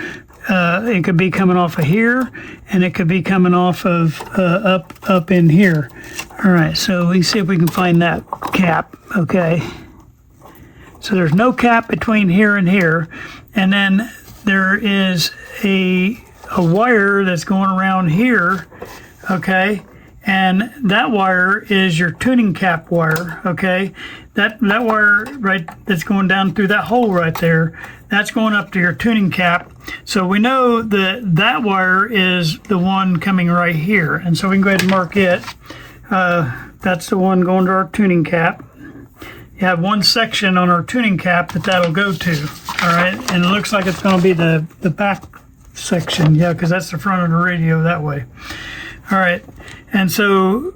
It could be coming off of here, and it could be coming off of up in here. All right, so we can see if we can find that cap. Okay, so there's no cap between here and here, and then there is a a wire that's going around here, okay? And that wire is your tuning cap wire, okay? That wire right that's going down through that hole right there, that's going up to your tuning cap. So we know that that wire is the one coming right here. And so we can go ahead and mark it. That's the one going to our tuning cap. You have one section on our tuning cap that'll go to, all right? And it looks like it's gonna be the back section, yeah, because that's the front of the radio that way. All right, and so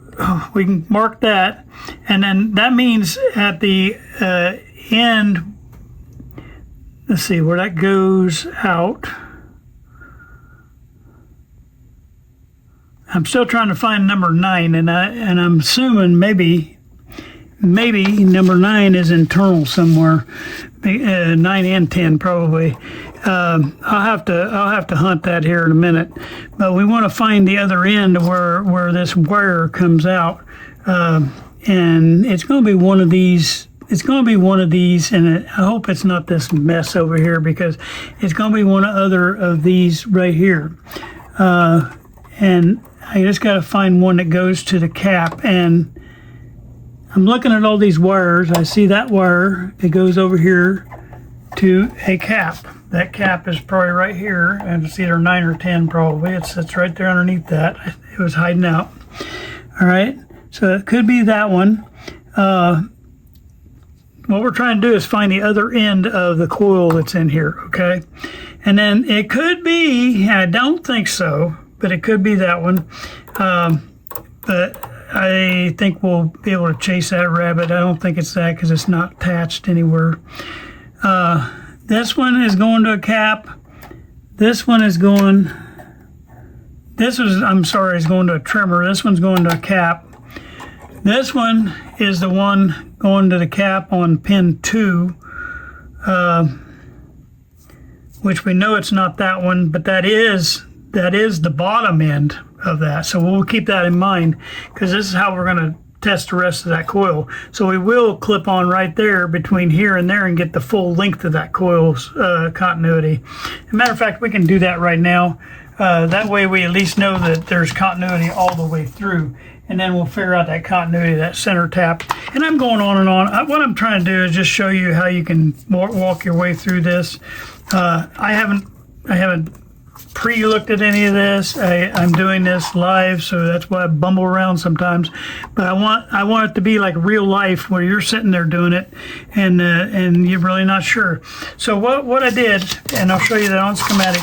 we can mark that, and then that means at the end, let's see where that goes out. I'm still trying to find number 9, and I'm assuming maybe number 9 is internal somewhere. 9 and 10 probably. I'll have to hunt that here in a minute, but we want to find the other end where this wire comes out, and it's going to be one of these. It's going to be one of these, and I hope it's not this mess over here, because it's going to be one of these right here, and I just got to find one that goes to the cap. And I'm looking at all these wires. I see that wire that goes over here to a cap. That cap is probably right here, and it's either 9 or 10 probably. It's right there underneath that. It was hiding out. All right, so it could be that one. What we're trying to do is find the other end of the coil that's in here, okay? And then it could be, I don't think so, but it could be that one. But I think we'll be able to chase that rabbit. I don't think it's that, because it's not attached anywhere. This one is going to a cap. This one is going, is going to a trimmer. This one's going to a cap. This one is the one going to the cap on pin 2, which we know it's not that one, but that is the bottom end of that. So we'll keep that in mind, because this is how we're going to test the rest of that coil. So we will clip on right there between here and there and get the full length of that coil's continuity. As a matter of fact, we can do that right now. That way we at least know that there's continuity all the way through, and then we'll figure out that continuity of that center tap. And I'm going on and on. What I'm trying to do is just show you how you can walk your way through this. I haven't pre-looked at any of this. I'm doing this live, so that's why I bumble around sometimes. But I want it to be like real life, where you're sitting there doing it, and you're really not sure. So what I did, and I'll show you that on schematic,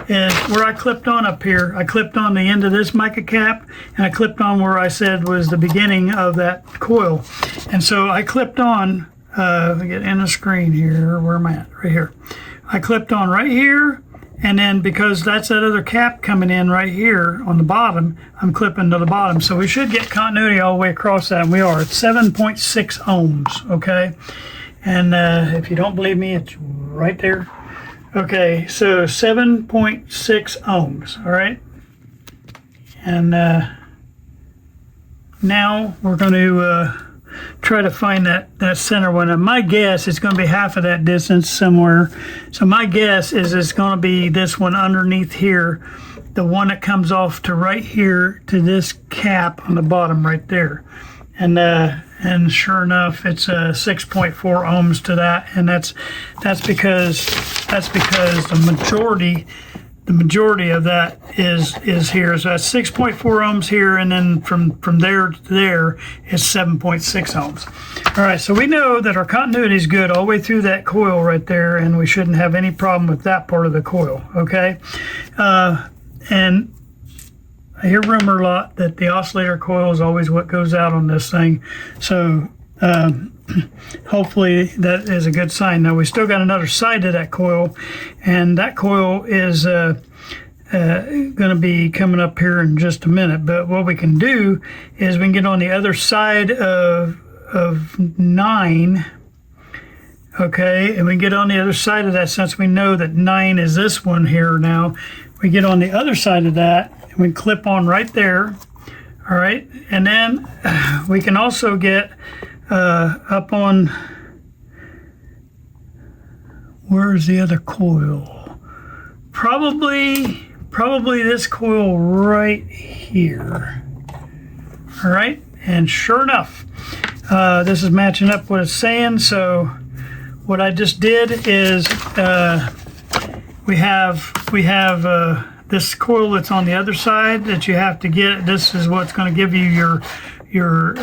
is where I clipped on up here. I clipped on the end of this mica cap, and I clipped on where I said was the beginning of that coil. And so I clipped on. Let me get in the screen here. Where am I at? Right here. I clipped on right here. And then because that's that other cap coming in right here on the bottom, I'm clipping to the bottom. So we should get continuity all the way across that, and we are at 7.6 ohms, okay? And if you don't believe me, it's right there. Okay, so 7.6 ohms, all right? And now we're going to try to find that center one. And my guess is going to be half of that distance somewhere. So my guess is it's going to be this one underneath here, the one that comes off to right here to this cap on the bottom right there. And sure enough, it's 6.4 ohms to that, and that's because the majority of that is here. So that's 6.4 ohms here, and then from there to there is 7.6 ohms. All right, so we know that our continuity is good all the way through that coil right there, and we shouldn't have any problem with that part of the coil, okay? And I hear rumor a lot that the oscillator coil is always what goes out on this thing. So hopefully that is a good sign. Now we still got another side to that coil, and that coil is going to be coming up here in just a minute. But what we can do is we can get on the other side of 9, okay, and we get on the other side of that. Since we know that 9 is this one here now, we get on the other side of that, and we clip on right there. All right, and then we can also get up on, where's the other coil? Probably probably this coil right here. All right, and sure enough, this is matching up what it's saying. So what I just did is we have this coil that's on the other side that you have to get. This is what's going to give you your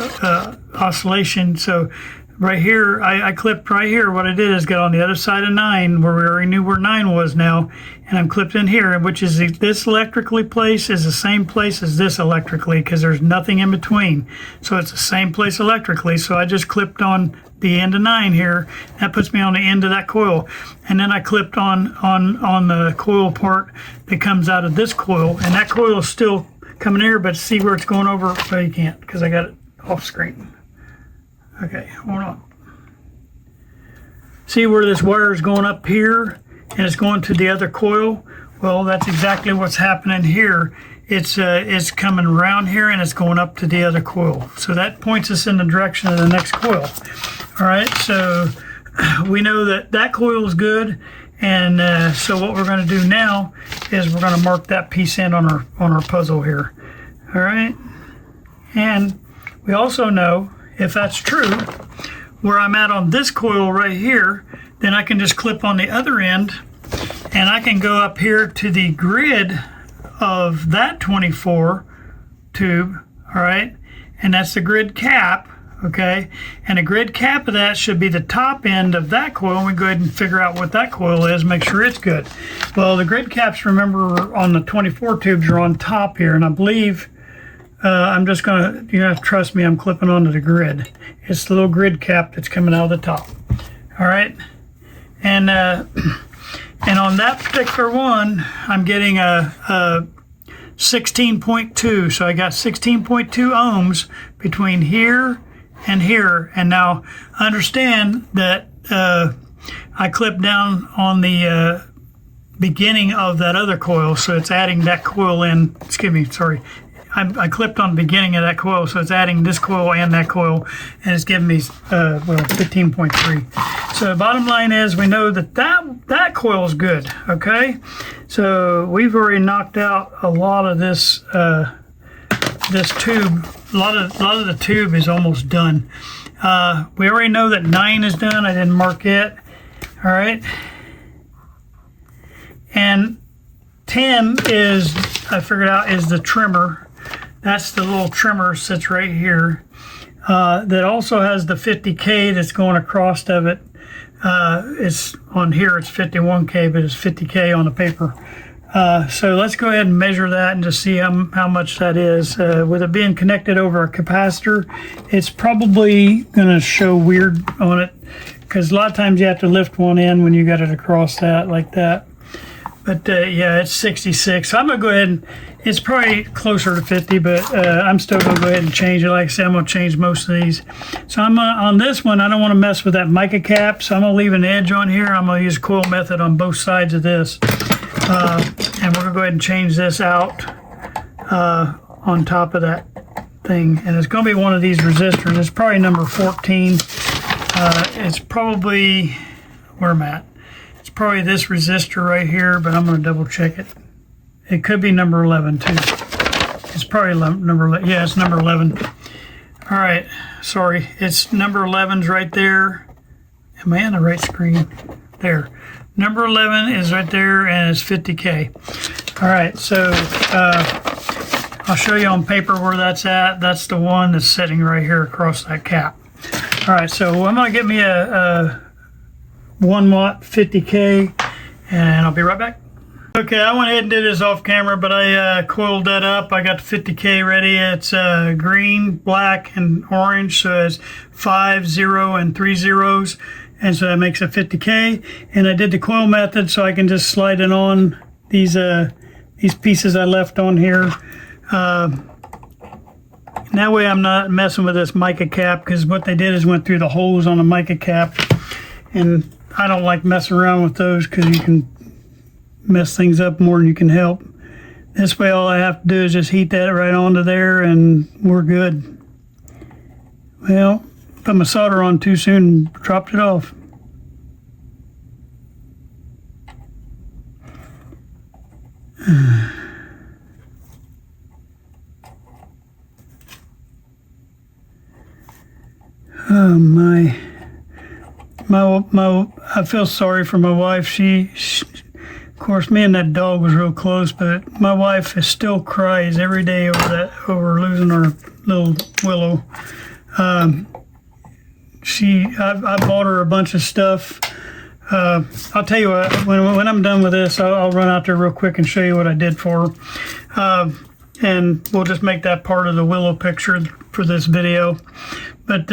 oscillation. So right here, I clipped right here. What I did is get on the other side of 9, where we already knew where 9 was now, and I'm clipped in here, which is this electrically place is the same place as this electrically, because there's nothing in between. So it's the same place electrically. So I just clipped on the end of 9 here. That puts me on the end of that coil, and then I clipped on the coil part that comes out of this coil, and that coil is still coming here, but see where it's going over? Well, you can't, because I got it off screen. Okay, hold on. See where this wire is going up here and it's going to the other coil? Well, that's exactly what's happening here. It's coming around here and it's going up to the other coil. So that points us in the direction of the next coil. All right, so we know that that coil is good. And so what we're going to do now is we're going to mark that piece in on our puzzle here. All right, and we also know, if that's true, where I'm at on this coil right here, then I can just clip on the other end and I can go up here to the grid of that 24 tube, all right? And that's the grid cap, okay? And the grid cap of that should be the top end of that coil. We go ahead and figure out what that coil is, make sure it's good. Well, the grid caps, remember, on the 24 tubes are on top here, and I believe I'm just gonna, you have to trust me, I'm clipping onto the grid. It's the little grid cap that's coming out of the top. All right, and on that particular one, I'm getting a 16.2. So I got 16.2 ohms between here and here. And now understand that I clipped down on the beginning of that other coil, so it's adding that coil in. Excuse me, sorry. I clipped on the beginning of that coil, so it's adding this coil and that coil, and it's giving me 15.3. So the bottom line is we know that coil is good, okay? So we've already knocked out a lot of this this tube. A lot of the tube is almost done. We already know that 9 is done. I didn't mark it. All right. And 10 is, I figured out, is the trimmer. That's the little trimmer sits right here. That also has the 50K that's going across of it. It's on here, it's 51K, but it's 50K on the paper. So let's go ahead and measure that and just see how much that is. With it being connected over a capacitor, it's probably going to show weird on it, because a lot of times you have to lift one in when you got it across that like that. But yeah, it's 66. So I'm going to go ahead and, it's probably closer to 50, but I'm still going to go ahead and change it. Like I said, I'm going to change most of these. So I'm on this one, I don't want to mess with that mica cap, so I'm going to leave an edge on here. I'm going to use coil method on both sides of this. And we're going to go ahead and change this out on top of that thing. And it's going to be one of these resistors. It's probably number 14. It's probably, where I'm at. It's probably this resistor right here, but I'm going to double check it. It could be number 11 too. It's probably number 11. Yeah, it's number 11. All right, sorry. It's number 11's right there. Am I on the right screen? There. Number 11 is right there, and it's 50K. All right, so I'll show you on paper where that's at. That's the one that's sitting right here across that cap. All right, so I'm going to get me a 1 watt 50K, and I'll be right back. Okay, I went ahead and did this off camera, but I coiled that up. I got the 50K ready. It's green, black, and orange, so it's 5, 0, and 3 zeros, and so that makes a 50K. And I did the coil method, so I can just slide it on these pieces I left on here. And that way I'm not messing with this mica cap, because what they did is went through the holes on the mica cap, and I don't like messing around with those because you can mess things up more than you can help. This way all I have to do is just heat that right onto there and we're good. Well, put my solder on too soon and dropped it off. Oh my, I feel sorry for my wife. Of course, me and that dog was real close, but my wife is still cries every day over losing our little Willow. I bought her a bunch of stuff. I'll tell you what, when I'm done with this, I'll run out there real quick and show you what I did for her. And we'll just make that part of the Willow picture for this video. But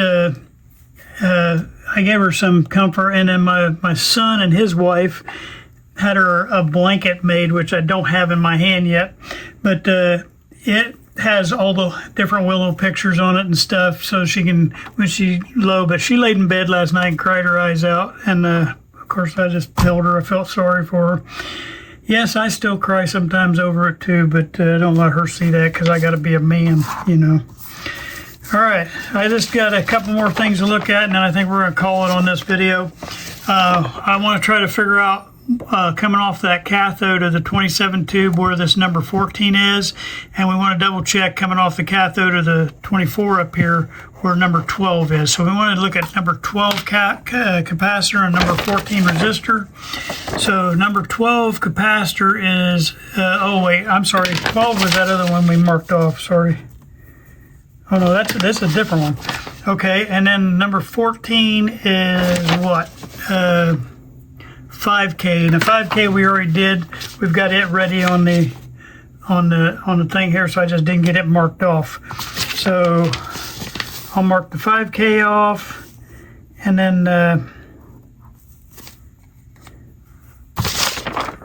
I gave her some comfort, and then my son and his wife had her a blanket made, which I don't have in my hand yet, but it has all the different Willow pictures on it and stuff, so she can, when she's low. But she laid in bed last night and cried her eyes out, and of course I just held her. I felt sorry for her. Yes, I still cry sometimes over it too, but I don't let her see that because I got to be a man, you know. All right, I just got a couple more things to look at, and then I think we're going to call it on this video. I want to try to figure out coming off that cathode of the 27 tube where this number 14 is, and we want to double check coming off the cathode of the 24 up here where number 12 is. So we want to look at number 12 capacitor and number 14 resistor. So number 12 capacitor is, oh wait, I'm sorry, 12 was that other one we marked off, sorry. Oh no, that's a different one. Okay, and then number 14 is what? 5K. And the 5K we already did. We've got it ready on the thing here, so I just didn't get it marked off. So I'll mark the 5K off, and then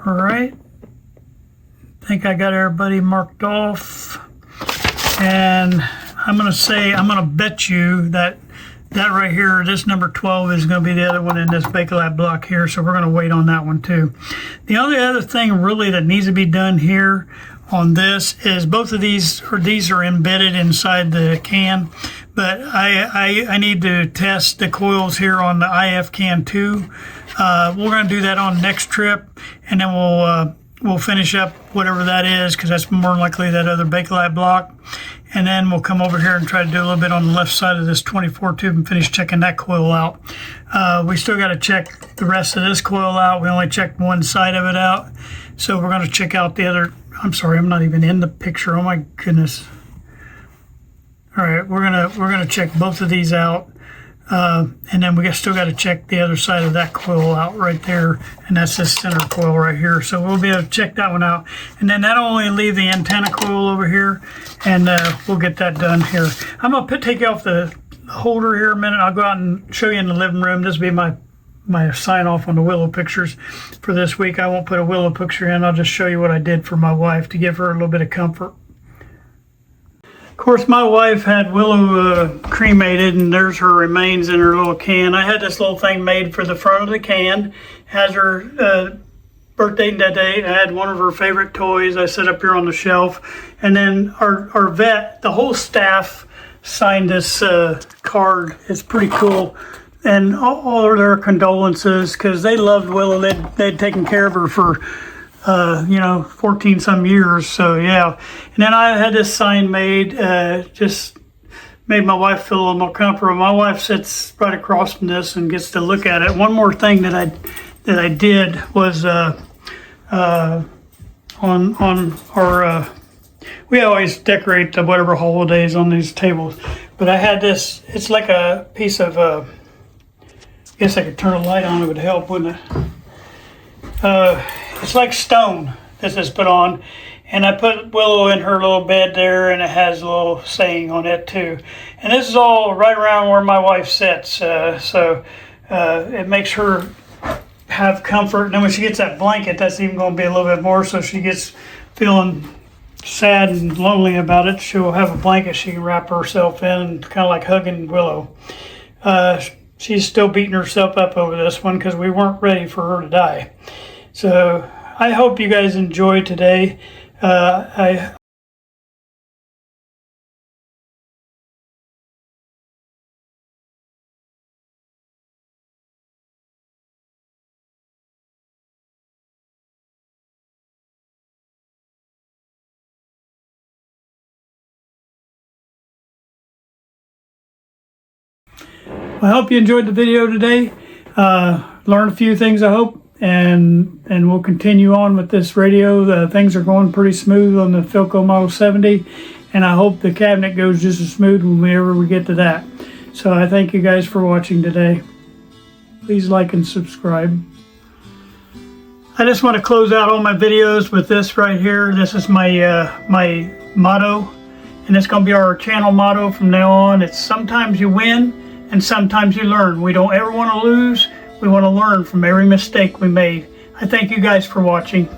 all right. I think I got everybody marked off, and I'm gonna bet you that right here, this number 12 is going to be the other one in this Bakelite block here, so we're going to wait on that one too. The only other thing really that needs to be done here on this is both of these are embedded inside the can, but I need to test the coils here on the IF can 2. We're going to do that on next trip, and then we'll finish up whatever that is, because that's more likely that other Bakelite block. And then we'll come over here and try to do a little bit on the left side of this 24 tube and finish checking that coil out. We still got to check the rest of this coil out. We only checked one side of it out. So we're going to check out the other. I'm sorry, I'm not even in the picture. Oh my goodness. All right, we're gonna check both of these out. And then we still got to check the other side of that coil out right there, and that's this center coil right here. So we'll be able to check that one out, and then that'll only leave the antenna coil over here, and we'll get that done here. I'm gonna take you off the holder here a minute. I'll go out and show you in the living room. This will be my sign off on the Willow pictures for this week. I won't put a Willow picture in. I'll just show you what I did for my wife to give her a little bit of comfort. Of course, my wife had Willow cremated, and there's her remains in her little can. I had this little thing made for the front of the can. Has her birthday and death date. I had one of her favorite toys I set up here on the shelf. And then our vet, the whole staff signed this card. It's pretty cool. And all of their condolences, because they loved Willow. They'd taken care of her for 14 some years. So yeah. And then I had this sign made, just made my wife feel a little more comfortable. My wife sits right across from this and gets to look at it. One more thing that I did was on our we always decorate the whatever holidays on these tables, but I had this. It's like a piece of I guess I could turn a light on. It would help, wouldn't it? It's like stone this is put on, and I put Willow in her little bed there, and it has a little saying on it too. And this is all right around where my wife sits, so it makes her have comfort. And then when she gets that blanket, that's even going to be a little bit more, so she gets feeling sad and lonely about it, she'll have a blanket she can wrap herself in, kind of like hugging Willow. She's still beating herself up over this one because we weren't ready for her to die. So I hope you guys enjoyed today. Well, I hope you enjoyed the video today. Learned a few things, I hope, and we'll continue on with this radio. Things are going pretty smooth on the Philco Model 70, and I hope the cabinet goes just as smooth whenever we get to that. So I thank you guys for watching today. Please like and subscribe. I just want to close out all my videos with this right here. This is my my motto, and it's going to be our channel motto from now on. It's sometimes you win and sometimes you learn. We don't ever want to lose. We want to learn from every mistake we made. I thank you guys for watching.